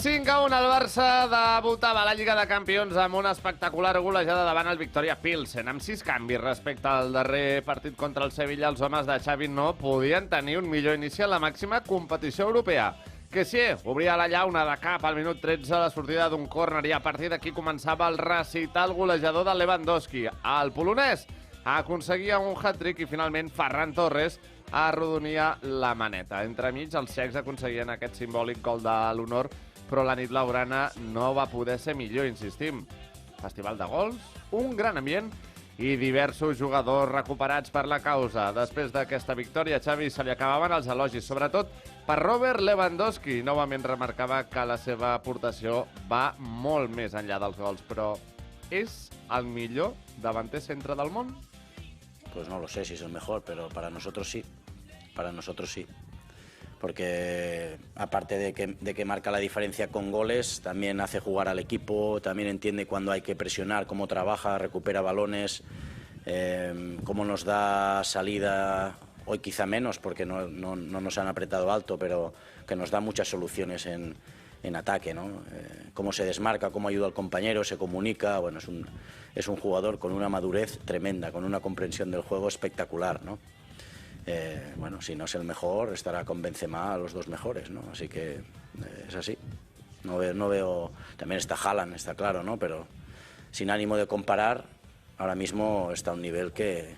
5-1 el Barça debutava a la Lliga de Campions amb una espectacular golejada davant el Victoria Pilsen. Amb 6 canvis respecte al darrer partit contra el Sevilla, els homes de Xavi no podien tenir un millor inici en la màxima competició europea. Que sí, obria la llauna de cap al minut 13 a la sortida d'un córner i a partir d'aquí començava el recital golejador de Lewandowski. El polonès aconseguia un hat-trick i finalment Ferran Torres arrodonia la maneta. Entremig, els txecs aconseguien aquest simbòlic gol de l'honor, però la nit blaugrana no va poder ser millor, insistim. Festival de gols, un gran ambient i diversos jugadors recuperats per la causa. Després d'aquesta victòria, a Xavi se li acabaven els elogis, sobretot per Robert Lewandowski. Novament remarcava que la seva aportació va molt més enllà dels gols, però és el millor davanter centre del món? Pues no lo sé si es el mejor, pero para nosotros sí. Para nosotros sí. Porque aparte de que marca la diferencia con goles, también hace jugar al equipo, también entiende cuándo hay que presionar, cómo trabaja, recupera balones, cómo nos da salida, hoy quizá menos porque no nos han apretado alto, pero que nos da muchas soluciones en ataque, ¿no? Cómo se desmarca, cómo ayuda al compañero, se comunica. Bueno, es un jugador con una madurez tremenda, con una comprensión del juego espectacular, ¿no? Bueno, si no es el mejor, estará con Benzema a los dos mejores, ¿no? Así que es así. No veo... También está Haaland, está claro, ¿no? Pero sin ánimo de comparar, ahora mismo está a un nivel que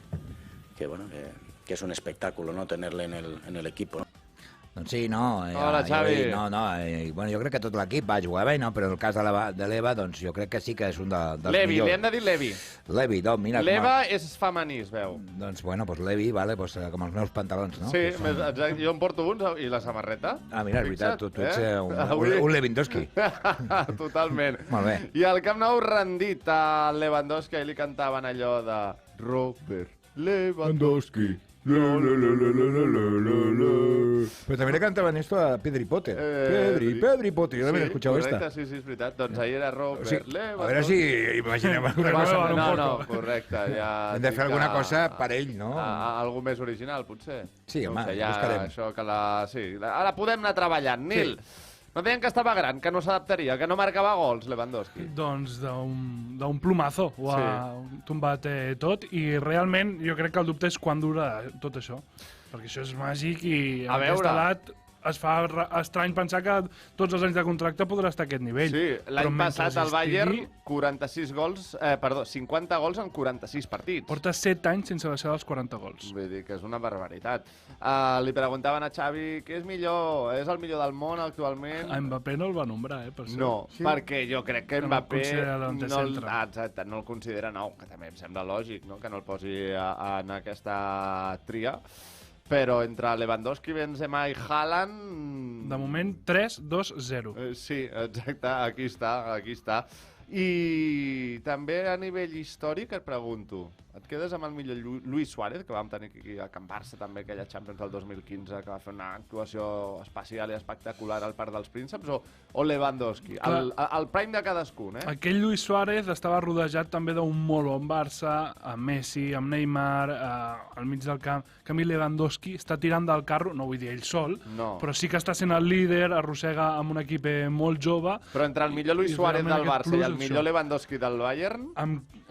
es un espectáculo, ¿no? Tenerle en el equipo, ¿no? Doncs sí, no. Hola, Xavi. Bueno, jo crec que tot l'equip va jugar bé, no? Però en el cas de l'Eva, doncs jo crec que sí que és un dels Levi, millors. li hem de dir Levi. Levi, doncs mira... L'Eva és femení, es veu. Doncs bueno, doncs Levi, vale, doncs, com els meus pantalons, no? Sí, exacte. Jo em porto uns i la samarreta. Ah, mira, és veritat, tu ets un Lewandowski. Totalment. Molt bé. I al Camp Nou rendit a Lewandowski i li cantaven allò de Robert Lewandowski. Pero también le cantaban esto a Pedri Potter. Pedri Potter, yo también he escuchado correcte, esta. Sí, és veritat. Doncs ahir era Robert Lewandowski. A veure si imaginem alguna cosa. No, correcte. Ja hem de fer alguna cosa per ell, no? Algú més original, potser. Sí, home, ja, buscarem. això que sí, ara podem anar treballant. Nil, no deien que estava gran, que no s'adaptaria, que no marcava gols, Lewandowski. Doncs d'un plomazo ho ha tombat tot i realment jo crec que el dubte és quan dura tot això, perquè això és màgic i a aquesta edat es fa estrany pensar que tots els anys de contracte podrà estar a aquest nivell. Sí, l'any passat el Bayern 50 gols en 46 partits. Porta 7 anys sense deixar els 40 gols. Vull dir que és una barbaritat. Li preguntaven a Xavi què és millor, és el millor del món actualment? A Mbappé no el va nombrar, per cert. No, sí? Perquè jo crec que Mbappé no el considera, que també em sembla lògic, no? Que no el posi en aquesta tria. Però entre Lewandowski, Benzema i Haaland... De moment, 3-2-0. Sí, exacte, aquí està. I també a nivell històric et pregunto, et quedes amb el millor Luis Suárez, que vam tenir aquí a Can Barça també, aquella Champions del 2015, que va fer una actuació especial i espectacular al Parc dels Prínceps, o Lewandowski? El prime de cadascun, eh? Aquell Luis Suárez estava rodejat també d'un molt bon Barça, amb Messi, amb Neymar, al mig del camp. Camí Lewandowski està tirant del carro, no vull dir ell sol, però sí que està sent el líder, arrossega amb un equip molt jove. Però entre el millor Luis Suárez del Barça i el millor Lewandowski del Bayern...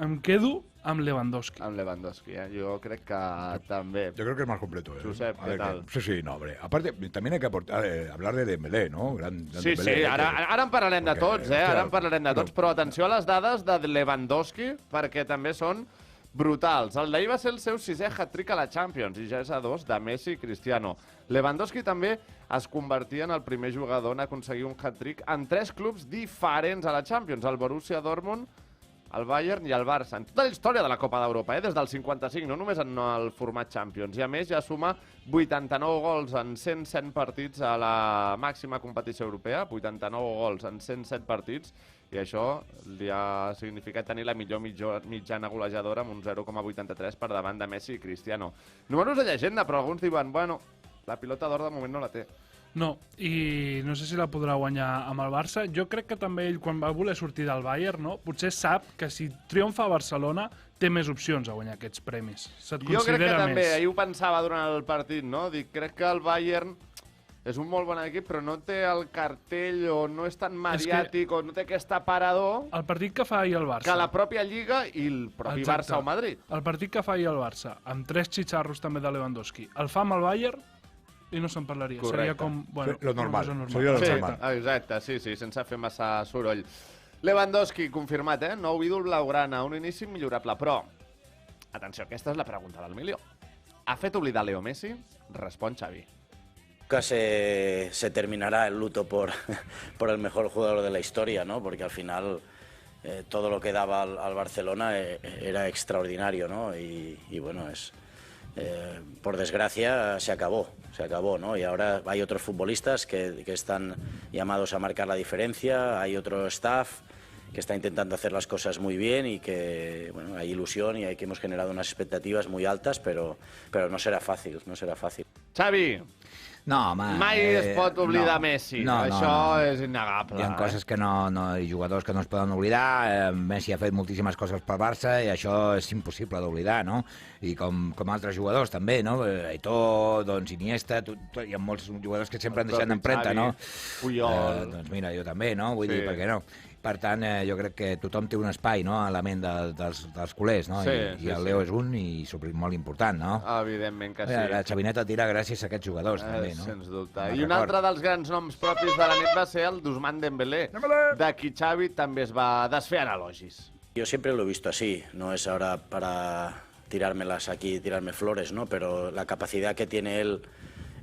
Em quedo amb Lewandowski. Amb Lewandowski, Yo crec que també. Yo creo que es más completo, Josep, ¿qué tal? Sí, no, hombre. Aparte, también hay que hablar de Dembélé, ¿no? Sí, ara en parlarem de tots, Ara en parlarem de tots, però atenció a les dades de Lewandowski, perquè també són brutals. El d'ahir va ser el seu 6è hat-trick a la Champions i ja és a 2 de Messi i Cristiano. Lewandowski també es convertia en el primer jugador en aconseguir un hat-trick en 3 clubs diferents a la Champions, el Borussia Dortmund, el Bayern i el Barça. En tota la història de la Copa d'Europa, des del 55, no només en el format Champions. I a més ja suma 89 gols en 107 partits a la màxima competició europea, 89 gols en 107 partits, i això li ha significat tenir la millor mitjana golejadora amb un 0,83 per davant de Messi i Cristiano. Números de llegenda, però alguns diuen, bueno, la pilota d'or de moment no la té. No, i no sé si la podrà guanyar amb el Barça. Jo crec que també ell, quan va voler sortir del Bayern, potser sap que si triomfa a Barcelona té més opcions a guanyar aquests premis. Se't considera més. Jo crec que també, ahir ho pensava durant el partit, no? Dic, crec que el Bayern és un molt bon equip, però no té el cartell o no és tan mediàtic o no té aquest aparador El partit que fa ahir el Barça... que la pròpia Lliga i el propi Barça o Madrid. El partit que fa ahir el Barça, amb 3 xitxarros també de Lewandowski, el fa amb el Bayern i no se'n parlaria. Correcte. Seria com... Bueno, Lo normal. Seria lo Sí, normal. exacte, sí, sense fer massa soroll. Lewandowski, confirmat, nou ídol blaugrana, un inici millorable, però, atenció, aquesta és la pregunta del milió. ¿Ha fet oblidar Leo Messi? Respon Xavi. Nunca se terminará el luto por el mejor jugador de la historia, ¿no? Porque al final todo lo que daba al Barcelona era extraordinario, ¿no? Y bueno, por desgracia se acabó, ¿no? Y ahora hay otros futbolistas que están llamados a marcar la diferencia, hay otro staff que está intentando hacer las cosas muy bien y que, bueno, hay ilusión y hay que hemos generado unas expectativas muy altas, pero no será fácil, no será fácil. Xavi, No, home... mai es pot oblidar Messi. Això és innegable. Hi ha coses que i jugadors que no es poden oblidar. Messi ha fet moltíssimes coses pel Barça i això és impossible d'oblidar, no? I com altres jugadors també, no? Aitor, doncs Iniesta, hi ha molts jugadors que sempre han deixat empremta, no? Puyol... Doncs mira, jo també, no? Vull dir, per què no? Per tant, jo crec que tothom té un espai, no?, a la ment dels culers, no? I el Leo és un i molt important, no? Evidentment que sí. La xavineta tira gràcies a aquests jugadors, també, no? Sens dubte. I un altre dels grans noms propis de la nit va ser el d'Ousmane Dembélé, de qui Xavi també es va desfer en elogis. Yo siempre lo he visto así, no es ahora para tirármelas aquí, tirarme flores, ¿no? Pero la capacidad que tiene él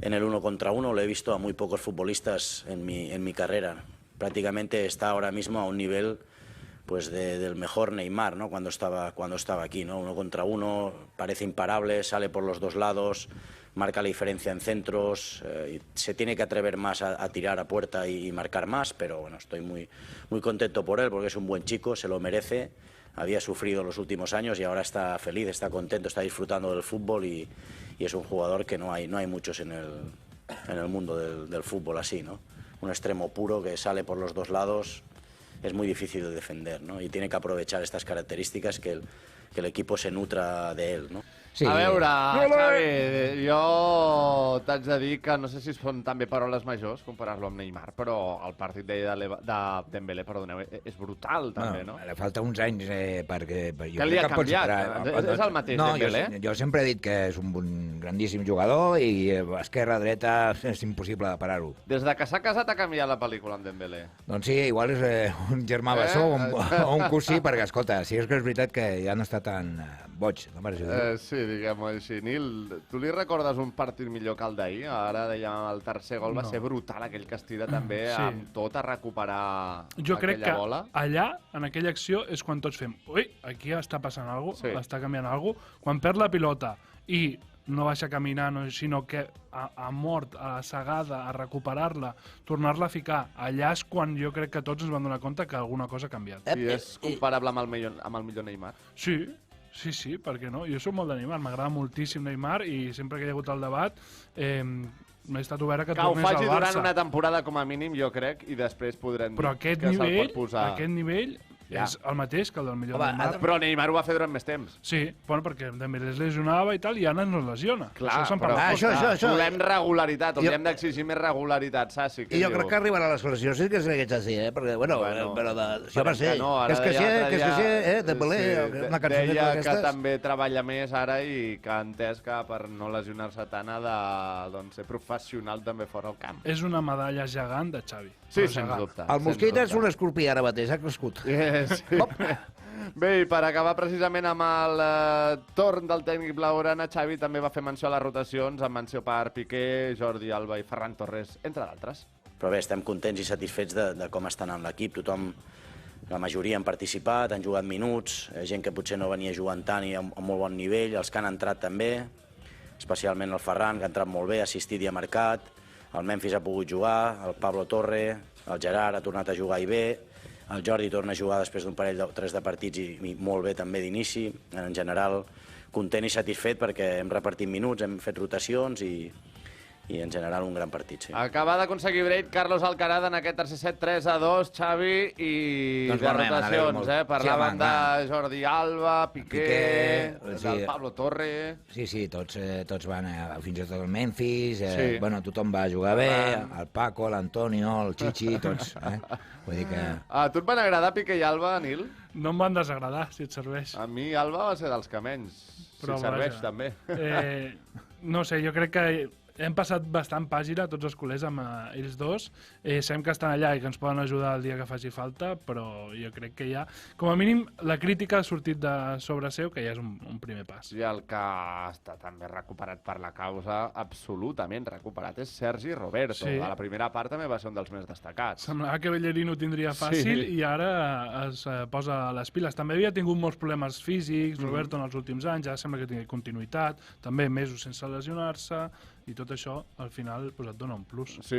en el 1 contra 1 lo he visto a muy pocos futbolistas en mi carrera. Prácticamente está ahora mismo a un nivel pues del mejor Neymar, ¿no? Cuando estaba aquí, ¿no? 1 contra 1, parece imparable, sale por los dos lados, marca la diferencia en centros, se tiene que atrever más a tirar a puerta y marcar más, pero bueno, estoy muy contento por él porque es un buen chico, se lo merece, había sufrido los últimos años y ahora está feliz, está contento, está disfrutando del fútbol y es un jugador que no hay muchos en el mundo del fútbol así, ¿no? Un extremo puro que sale por los dos lados, es muy difícil de defender, ¿no? Y tiene que aprovechar estas características que el equipo se nutra de él, ¿no? Sí. A veure, Xavi, jo t'haig de dir que no sé si són també paraules majors comparar-lo amb Neymar, però el partit de Dembélé, perdoneu, és brutal també, no? Le falta uns anys perquè... Què li ha canviat? És el mateix Dembélé? Jo sempre he dit que és un grandíssim jugador i esquerra-dreta és impossible de parar-ho. Des de que s'ha casat ha canviat la pel·lícula amb Dembélé. Doncs sí, igual és un germà bessó o un cosí, perquè, escolta, sí és que és veritat que ja no està tan boig, no m'ha dit. Sí, diguem-ho així. Nil, tu li recordes un partit millor que el d'ahir? Ara dèiem el tercer gol va ser brutal, aquell que es tira també amb tot a recuperar jo crec que bola. Allà, en aquella acció, és quan tots fem ui, aquí està passant alguna cosa, està canviant alguna cosa. Quan perd la pilota i no baixa caminant, sinó que ha mort, a la segada, a recuperar-la, tornar-la a ficar, allà és quan jo crec que tots ens vam donar compte que alguna cosa ha canviat. I és comparable amb el millor Neymar? Sí, per què no? Jo soc molt de Neymar, m'agrada moltíssim Neymar i sempre que hi ha hagut el debat m'he estat obert que tornés al Barça. Que ho faci durant una temporada com a mínim, jo crec, i després podrem dir que se'l pot posar. Aquest nivell és el mateix que el del millor Neymar. Però Neymar ho va fer durant més temps. Sí, bueno, perquè Dembélé es lesionava i tal, i ara no es lesiona. Clar, però volem regularitat, hauríem d'exigir més regularitat, saps? I jo crec que arribarà a les lesions, sí que és així, perquè, bueno, però jo per ser, que és que sí, Dembélé, una cançoneta deia d'aquestes... que també treballa més ara i que ha entès que per no lesionar-se tant ha de ser professional també fora el camp. És una medalla gegant de Xavi. Sí, sens dubte. El mosquit és un escorpí ara mateix, ha crescut. Sí. Bé, i per acabar precisament amb el torn del tècnic blaugrana, Xavi també va fer menció a les rotacions, amb menció per Piqué, Jordi Alba i Ferran Torres, entre d'altres. Però bé, estem contents i satisfets de com estan en l'equip. Tothom, la majoria han participat, han jugat minuts, gent que potser no venia jugant tant i a molt bon nivell, els que han entrat també, especialment el Ferran, que ha entrat molt bé, ha assistit i ha marcat, el Memphis ha pogut jugar, el Pablo Torre, el Gerard ha tornat a jugar i bé, el Jordi torna a jugar després d'un parell o 3 de partits i molt bé també d'inici. En general, content i satisfet perquè hem repartit minuts, hem fet rotacions i i en general un gran partit, sí. Acaba d'aconseguir break Carlos Alcaraz en aquest tercer set, 3-2, Xavi, i Doncs de molt bé, rotacions, per sí, la home, banda clar. Jordi Alba, Piqué, sí. el Pablo Torre... Sí, tots van, fins i tot el Memphis, Sí. bueno, tothom va jugar bé, el Paco, l'Antonio, el Chichi, tots, Vull dir que... A tu et van agradar Piqué i Alba, Nil? No em van desagradar, si et serveix. A mi Alba va ser dels que menys. Però si serveix, vaja. també. No sé, jo crec que hem passat bastant pàgina, tots els culers, amb ells dos. Sabem que estan allà i que ens poden ajudar el dia que faci falta, però jo crec que ja, com a mínim, la crítica ha sortit de sobre seu, que ja és un primer pas. I el que està també recuperat per la causa, absolutament recuperat, és Sergi Roberto. Sí. A la primera part també va ser un dels més destacats. Semblava que Bellerín ho tindria fàcil i ara es posa les piles. També havia tingut molts problemes físics, Roberto, en els últims anys, ara sembla que tingui continuïtat, també mesos sense lesionar-se, i tot això, al final, et dona un plus. Sí.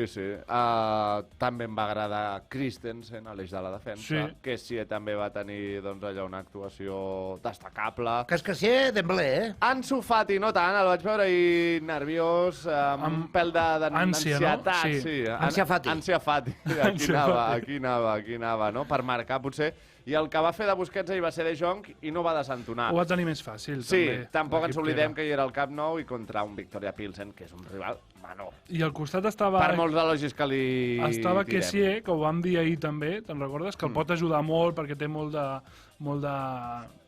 També em va agradar Christensen, a l'eix de la defensa, que sí, també va tenir allò una actuació destacable. Cascassier Dembélé, Ansu Fati no tant, el vaig veure ahir nerviós, amb un pèl d'ansietat. No? Sí. Ansia Fati. Ansia Fati. Aquí anava, no? Per marcar, potser. I el que va fer de Busquets ahir va ser De Jong i no va desentonar. Ho va tenir més fàcil, sí, també. Tampoc ens oblidem que hi era el Camp Nou i contra un Victoria Pilsen, que és un rival menor. I al costat estava... Per molts elogis que li estava tirem. Kessié, que ho vam dir ahir també, te'n recordes? Que el pot ajudar molt perquè té molt de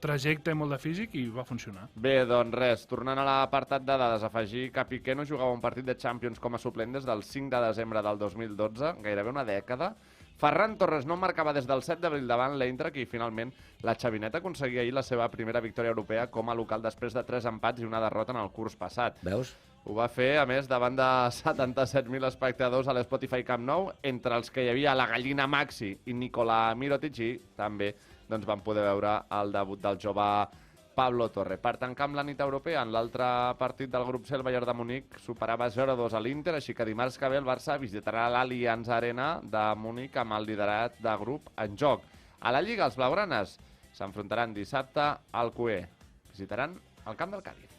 trajecte i molt de físic i va funcionar. Bé, doncs res, tornant a l'apartat de dades, afegir que Piqué no jugava un partit de Champions com a suplent des del 5 de desembre del 2012, gairebé una dècada. Ferran Torres no marcava des del 7 d'abril davant l'Eintracht i finalment la Xavineta aconseguia ahir la seva primera victòria europea com a local després de 3 empats i una derrota en el curs passat. Veus? Ho va fer, a més, davant de 77.000 espectadors a l'Spotify Camp Nou, entre els que hi havia la Gallina Maxi i Nikola Mirotic, i també van poder veure el debut del jove Pablo Torre. Per tancar amb la nit europea, en l'altre partit del grup C, el Bayern de Munic superava 0-2 a l'Inter, així que dimarts que ve el Barça visitarà l'Allianz Arena de Munic amb el liderat de grup en joc. A la Lliga, els blaugranes s'enfrontaran dissabte al QE. Visitaran el camp del Cádiz.